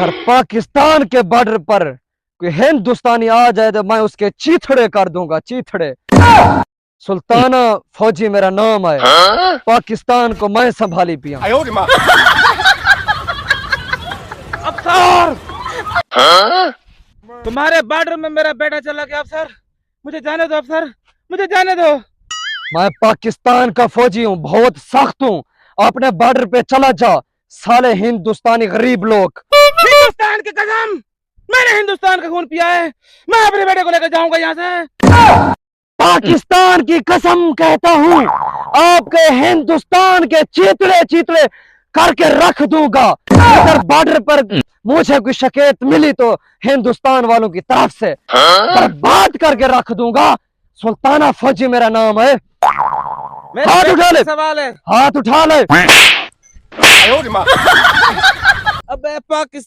अगर पाकिस्तान के बॉर्डर पर कोई हिंदुस्तानी आ जाए तो मैं उसके चीथड़े कर दूंगा, चीथड़े। सुल्ताना फौजी मेरा नाम है, पाकिस्तान को मैं संभाली पिया। अफसर, तुम्हारे बॉर्डर में मेरा बेटा चला गया अफसर, मुझे जाने दो अफसर, मुझे जाने दो। मैं पाकिस्तान का फौजी हूँ, बहुत सख्त हूँ। अपने बॉर्डर पे चला जा, साले हिंदुस्तानी गरीब लोग। हिंदुस्तान की कसम, मैंने हिंदुस्तान का खून पिया है, मैं अपने बेटे को लेकर जाऊंगा यहाँ से। पाकिस्तान की कसम कहता हूँ, आपके हिंदुस्तान के चीतड़े चीतड़े करके रख दूंगा। अगर बॉर्डर पर मुझे कोई शिकायत मिली तो हिंदुस्तान वालों की तरफ से बर्बाद करके रख दूंगा। सुल्ताना फौजी मेरा नाम है। हाथ उठा ले, सवाल है। हाथ उठा ले। अबे पाकिस्तान